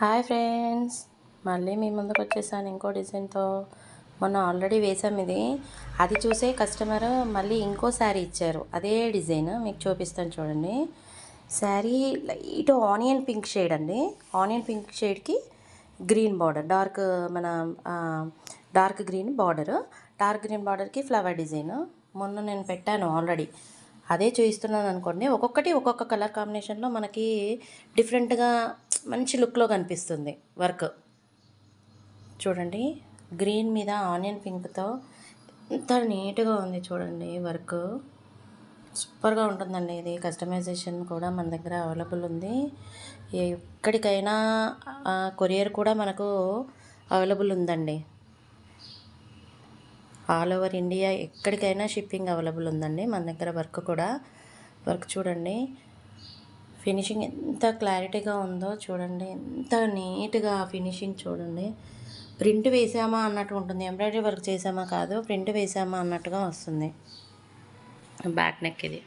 Hi friends, మళ్ళీ మీ ముందుకు వచ్చేసాను ఇంకో డిజైన్తో. మొన్న ఆల్రెడీ వేసాం ఇది. అది చూసే కస్టమర్ మళ్ళీ ఇంకో శారీ ఇచ్చారు, అదే డిజైన్ మీకు చూపిస్తాను చూడండి. Sari light onion pink shade అండి. ఆనియన్ పింక్ షేడ్కి green border, dark green border. Dark green బార్డర్కి ఫ్లవర్ డిజైన్. మొన్న నేను పెట్టాను ఆల్రెడీ, అదే చూపిస్తున్నాను అనుకోండి. ఒక్కొక్కటి ఒక్కొక్క కలర్ కాంబినేషన్లో మనకి డిఫరెంట్గా మంచి లుక్లో కనిపిస్తుంది. వర్క్ చూడండి, గ్రీన్ మీద ఆనియన్ పింక్తో ఎంత నీట్గా ఉంది చూడండి. వర్క్ సూపర్గా ఉంటుందండి. ఇది కస్టమైజేషన్ కూడా మన దగ్గర అవైలబుల్ ఉంది. ఎక్కడికైనా కొరియర్ కూడా మనకు అవైలబుల్ ఉందండి. ఆల్ ఓవర్ ఇండియా ఎక్కడికైనా షిప్పింగ్ అవైలబుల్ ఉందండి మన దగ్గర. వర్క్ చూడండి, ఫినిషింగ్ ఎంత క్లారిటీగా ఉందో చూడండి, ఎంత నీట్గా ఫినిషింగ్ చూడండి. ప్రింట్ వేసామా అన్నట్టు ఉంటుంది, ఎంబ్రాయిడరీ వర్క్ చేసామా కాదు, ప్రింట్ వేసామా అన్నట్టుగా వస్తుంది. బ్యాక్ నెక్ ఇది.